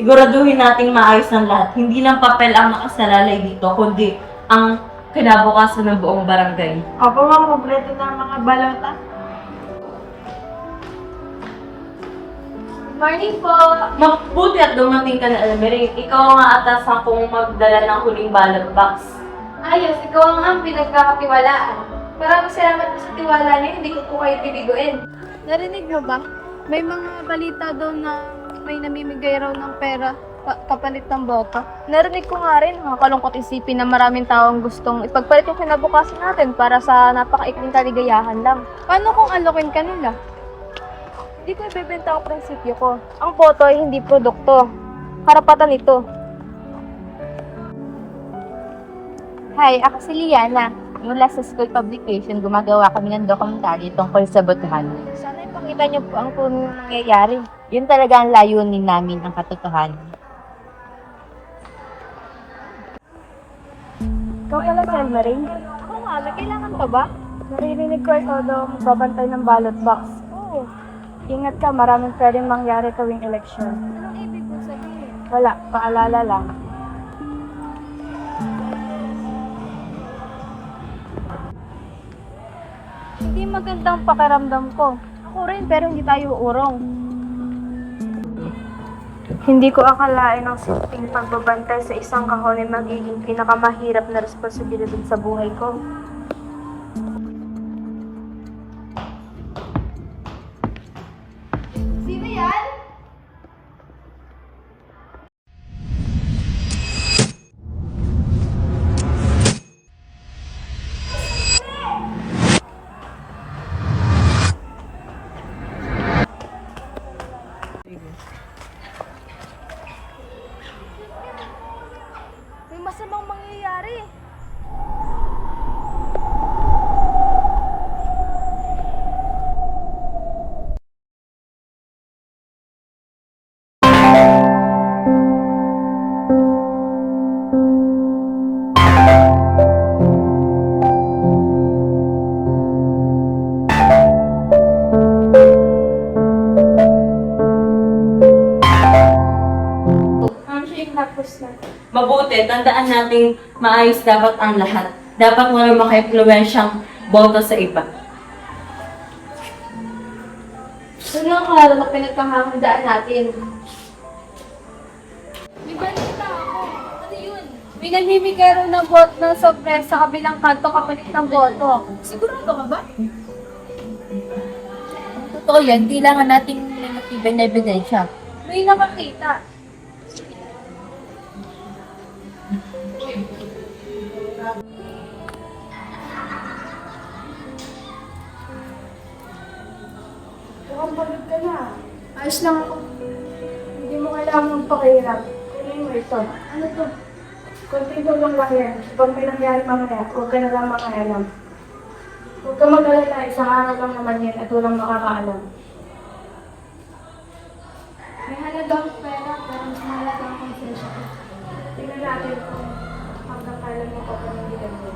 Siguraduhin nating maayos ng lahat. Hindi lang papel ang nakasalalay dito, kundi ang kinabukasan ng buong barangay. Opo, ma'am, kompleto na ang mga balota. Morning po! Mabuti at dumating ka na, Almering. Ikaw ang aatasan kong magdala ng huling ballot box. Ayos, ikaw ang pinagkakatiwalaan. Maraming salamat po sa tiwala niyo, hindi ko po kayo bibiguin. Narinig mo ba? May mga balita daw na may namimigay raw ng pera kapalit ng boto. Narinig ko nga rin, nakakalungkot isipin na maraming taong gustong ipagpalit yung kinabukasan natin para sa napakaikling kaligayahan lang. Paano kung alokin ka nila? Hindi ko ibebenta ang prinsipyo ko. Ang boto ay hindi produkto. Karapatan ito. Hi, ako si Liana. Mula sa school publication, gumagawa kami ng dokumentaryo tungkol sa botohan. Sana ipakita niyo po ang tunay na nangyayari. Yun talaga ang layunin namin, ang katotohanan. Ikaw pala si Almaring? Oo nga, may kailangan pa ba? Naririnig ko ikaw daw magbabantay ng ballot box. Oo. Ingat ka, maraming pwedeng mangyari tuwing eleksyon. Anong ibig kong sabihin? Wala, paalala lang. Hindi magandang pakiramdam ko. Ako rin, pero hindi tayo urong. Hindi ko akalain ang simpleng pagbabantay sa isang kahon ay magiging pinakamahirap na responsibilidad sa buhay ko. Sino yan? May masamang mangyayari. Mabuti, tandaan nating maayos dapat ang lahat. Dapat walang maka-impluwensyang boto sa iba. Ano ang klaro na pinagkakahandaan natin? May balita ako. Ano yun? May namimigay raw ng boto ng sorpresa sa kabilang kanto kapalit ng boto. Sigurado ka ba? Totoo yan, kailangan nating may matibay na ebidensya. May nakakita. Mukhang pagod ka na. Ayos lang ako. Hindi mo kailangan magpakahirap. Kunin mo ito. Ano to? Konting tulong lang yan. Pag may nangyari mamaya, huwag ka na lang makaalam. Huwag ka mag-alala, isang araw lang naman yan at walang makakaalam. May halagang pera pero mas mahalaga ang konsensya ko. Tingnan natin kung hanggang kailan mo pa panindigan mo.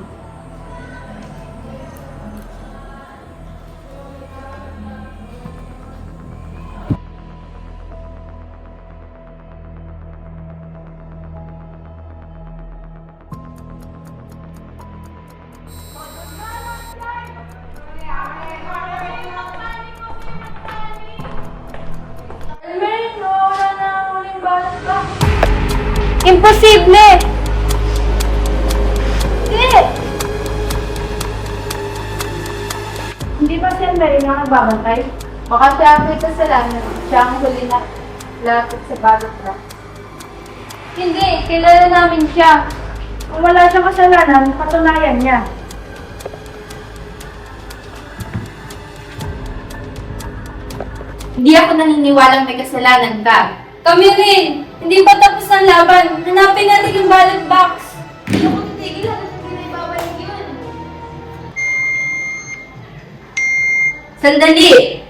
Imposible! Hindi ba siya Mary na nagbabantay? Baka siya ang may kasalanan. Siya ang huli na lapit sa ballot box. Hindi, kilala namin siya. Kung wala siyang kasalanan, patunayan niya. Hindi ako naniniwalang may kasalanan ka. Kami rin! Hindi pa tapos ang laban. Hanapin natin yung ballot box. Hindi ako titigil hanggang hindi na ibabalik yun. Sandali!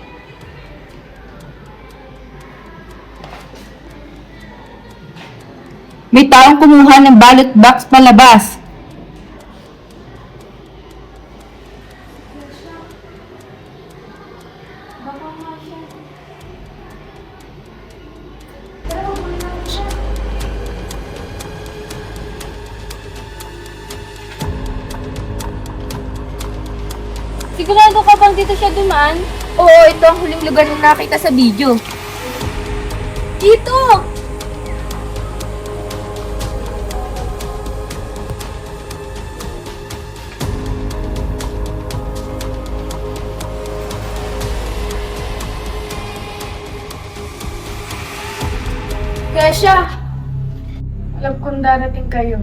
May taong kumuha ng ballot box palabas. Baka nga siya. Pero huwag mo natin siya. Sigurado ka bang dito siya dumaan? Oo, ito ang huling lugar na nakita sa video. Dito! Kesha! Alam kong darating kayo.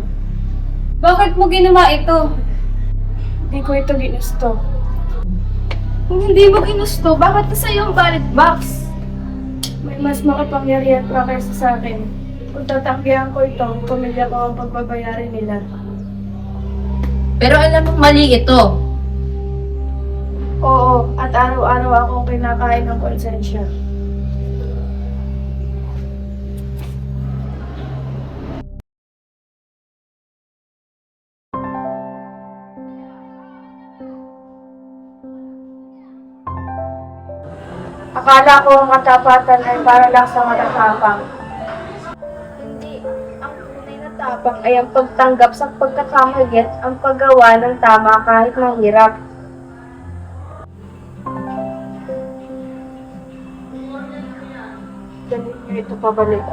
Bakit mo ginawa ito? Hindi ko ito ginusto. Kung hindi mo ginusto, bakit nasa iyo ang ballot box? May mas makapangyarihan pa kaysa sa akin. Kung tatanggihan ko ito, pamilya ko ang pagbabayarin nila. Pero alam mong mali ito. Oo, at araw-araw akong kinakain ng konsensya. Akala ko ang katapatan ay para lang sa matatapang. Hindi. Ang tunay na tapang ay ang pagtanggap sa pagkakamali at ang paggawa ng tama kahit mahirap. Dali niyo ito pabalik.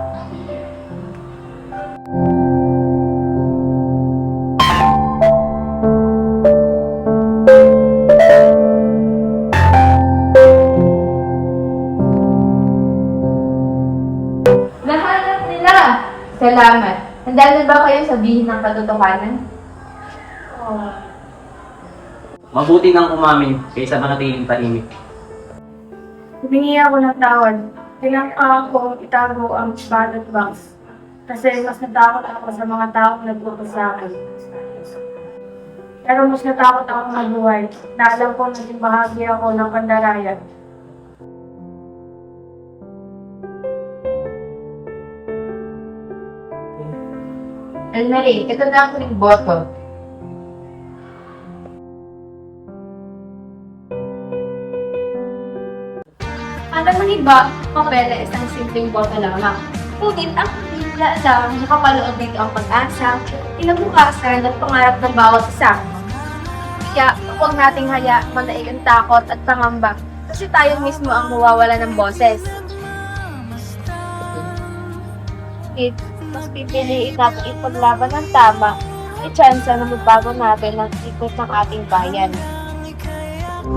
Nahanap nila! Salamat. Handa na ba kayo sabihin ng katotohanan? Oo. Mabuti nang umamin kaysa manatiling tahimik. Humingi ako ng tawad. Tinangka ko itago ang ballot box. Kasi mas natakot ako sa mga taong nagpupo sa akin. Pero mas natakot ako mabuhay. Na alam ko naging bahagi ako ng pandarayan. Elmarie, ito na ang huling boto. Alam mo iba, papel ay isang simpleng boto lamang. Ngunit ang hindi alam, nakapaloob dito ang pag-asa, kinabukasan at pangarap ng bawat isa. Kaya, huwag nating haya manaig ang takot at pangamba kasi tayo mismo ang mawawala ng boses. Mas pipiliin natin ipaglaban ng tama, i-chance na magbago natin ang ikot ng ating bayan.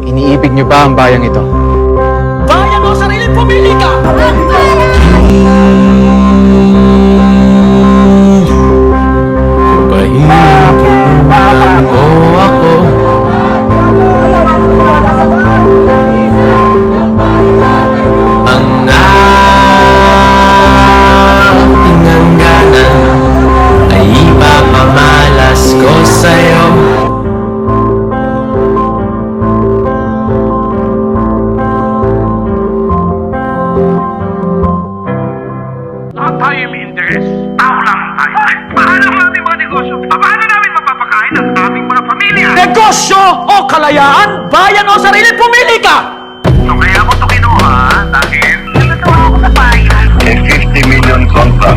Iniibig niyo ba ang bayang ito? Bayan mo sarili, pumili ka! Pahihirap o ako. Ang aking hangganan ay ipapamalas ko sa'yo. Lahat tayo may interes. Tao lang tayo. Paano ang aming mga negosyo? Paano namin mapapakain ang aming mga pamilya? Negosyo o kalayaan? Bayan o sarili, pumili ka! So kaya mo ito kinuha dahil nagagawa ko sa bayan. A 50 million contract